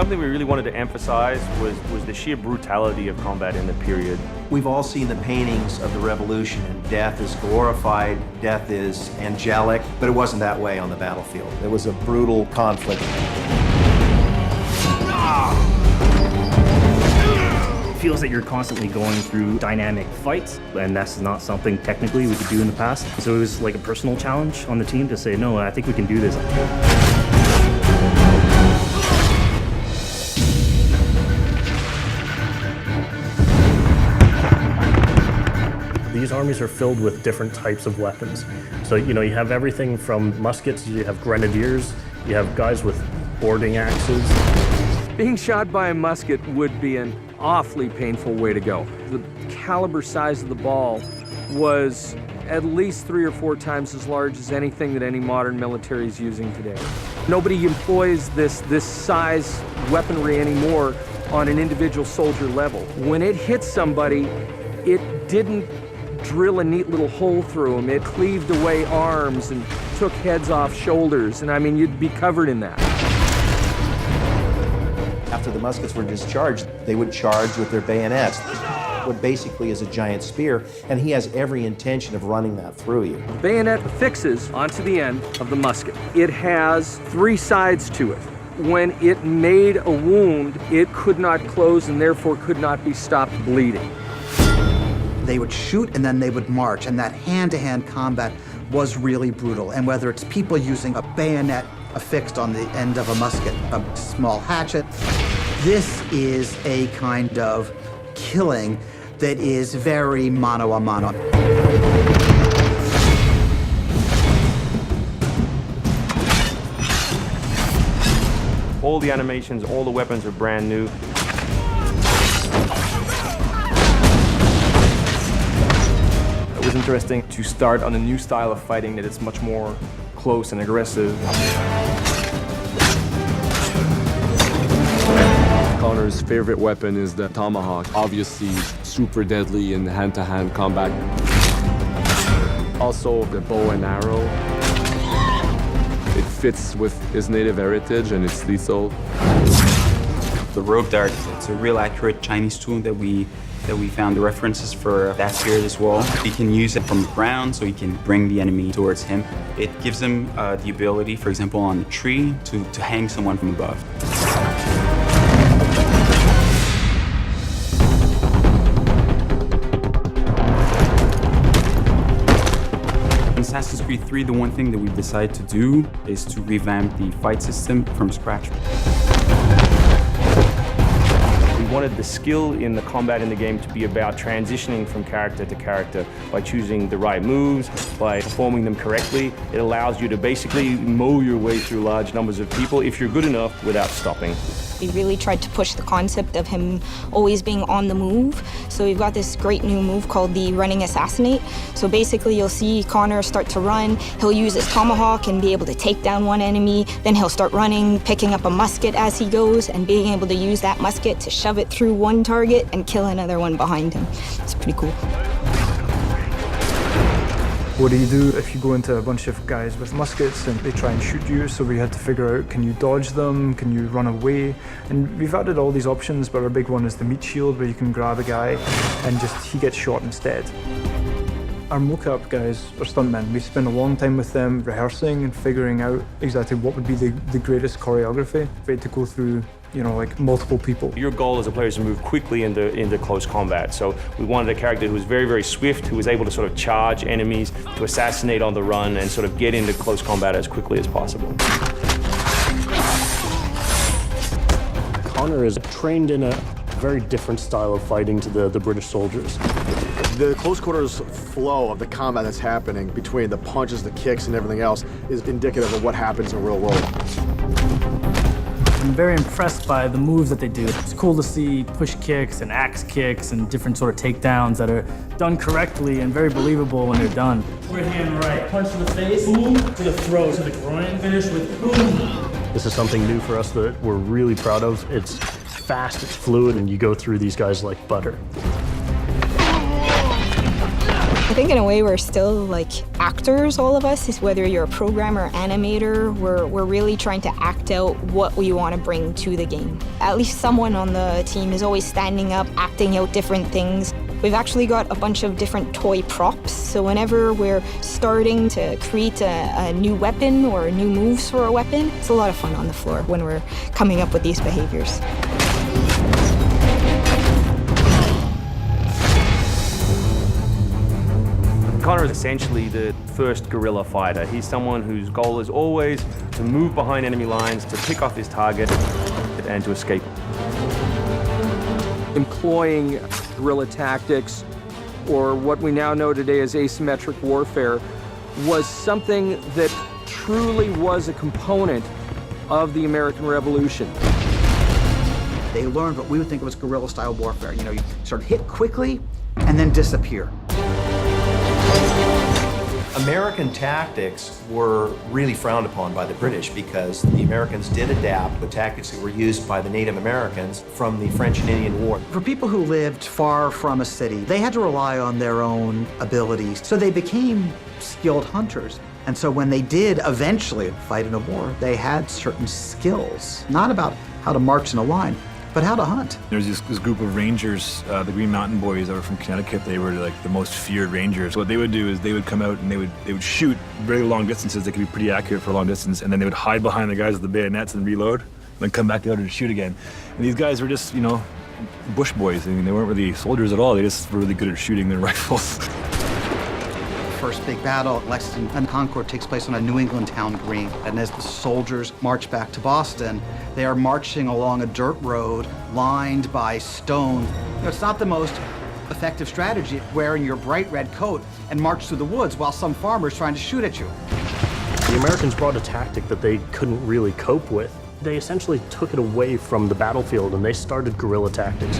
Something we really wanted to emphasize was the sheer brutality of combat in the period. We've all seen the paintings of the Revolution, and death is glorified, death is angelic, but it wasn't that way on the battlefield. It was a brutal conflict. It feels that you're constantly going through dynamic fights, and that's not something technically we could do in the past. So it was like a personal challenge on the team to say, no, I think we can do this. These armies are filled with different types of weapons. So, you have everything from muskets, you have grenadiers, you have guys with boarding axes. Being shot by a musket would be an awfully painful way to go. The caliber size of the ball was at least 3 or 4 times as large as anything that any modern military is using today. Nobody employs this size weaponry anymore on an individual soldier level. When it hit somebody, it didn't drill a neat little hole through them. It cleaved away arms and took heads off shoulders, and I mean, you'd be covered in that. After the muskets were discharged, they would charge with their bayonets. What basically is a giant spear, and he has every intention of running that through you. Bayonet fixes onto the end of the musket. It has 3 sides to it. When it made a wound, it could not close and therefore could not be stopped bleeding. They would shoot and then they would march, and that hand-to-hand combat was really brutal. And whether it's people using a bayonet affixed on the end of a musket, a small hatchet, this is a kind of killing that is very mano a mano. All the animations, all the weapons are brand new. It was interesting to start on a new style of fighting that is much more close and aggressive. Connor's favorite weapon is the tomahawk, obviously super deadly in hand-to-hand combat. Also the bow and arrow. It fits with his native heritage and it's lethal. The rope dart, it's a real accurate Chinese tool that we found the references for that period as well. He can use it from the ground, so he can bring the enemy towards him. It gives him the ability, for example, on a tree, to hang someone from above. In Assassin's Creed 3, the one thing that we decided to do is to revamp the fight system from scratch. We wanted the skill in the combat in the game to be about transitioning from character to character by choosing the right moves, by performing them correctly. It allows you to basically mow your way through large numbers of people if you're good enough without stopping. We really tried to push the concept of him always being on the move. So we've got this great new move called the running assassinate. So basically you'll see Connor start to run, he'll use his tomahawk and be able to take down one enemy, then he'll start running, picking up a musket as he goes, and being able to use that musket to shove it through one target and kill another one behind him. It's pretty cool. What do you do if you go into a bunch of guys with muskets and they try and shoot you? So we had to figure out, can you dodge them? Can you run away? And we've added all these options, but our big one is the meat shield, where you can grab a guy and he gets shot instead. Our mocap guys are stuntmen. We spend a long time with them rehearsing and figuring out exactly what would be the greatest choreography. We had to go through like multiple people. Your goal as a player is to move quickly into close combat. So we wanted a character who was very, very swift, who was able to sort of charge enemies, to assassinate on the run, and sort of get into close combat as quickly as possible. Connor is trained in a very different style of fighting to the British soldiers. The close quarters flow of the combat that's happening between the punches, the kicks, and everything else is indicative of what happens in the real world. I'm very impressed by the moves that they do. It's cool to see push kicks and axe kicks and different sort of takedowns that are done correctly and very believable when they're done. Right hand right, punch to the face, boom, to the throat, to the groin, finish with boom. This is something new for us that we're really proud of. It's fast, it's fluid, and you go through these guys like butter. I think in a way we're still like actors, all of us, whether you're a programmer or animator, we're really trying to act out what we want to bring to the game. At least someone on the team is always standing up, acting out different things. We've actually got a bunch of different toy props, so whenever we're starting to create a new weapon or new moves for a weapon, it's a lot of fun on the floor when we're coming up with these behaviors. Connor is essentially the first guerrilla fighter. He's someone whose goal is always to move behind enemy lines, to pick off his target, and to escape. Employing guerrilla tactics, or what we now know today as asymmetric warfare, was something that truly was a component of the American Revolution. They learned what we would think was guerrilla-style warfare. You know, you sort of hit quickly and then disappear. American tactics were really frowned upon by the British because the Americans did adapt the tactics that were used by the Native Americans from the French and Indian War. For people who lived far from a city, they had to rely on their own abilities, so they became skilled hunters. And so when they did eventually fight in a war, they had certain skills, not about how to march in a line, but how to hunt. There's this group of rangers, the Green Mountain Boys that were from Connecticut. They were like the most feared rangers. What they would do is they would come out and they would shoot very long distances. They could be pretty accurate for a long distance, and then they would hide behind the guys with the bayonets and reload, and then come back out and shoot again. And these guys were just, you know, bush boys. I mean, they weren't really soldiers at all. They just were really good at shooting their rifles. First big battle at Lexington and Concord takes place on a New England town green. And as the soldiers march back to Boston, they are marching along a dirt road lined by stone. You know, it's not the most effective strategy, wearing your bright red coat and march through the woods while some farmer's trying to shoot at you. The Americans brought a tactic that they couldn't really cope with. They essentially took it away from the battlefield and they started guerrilla tactics.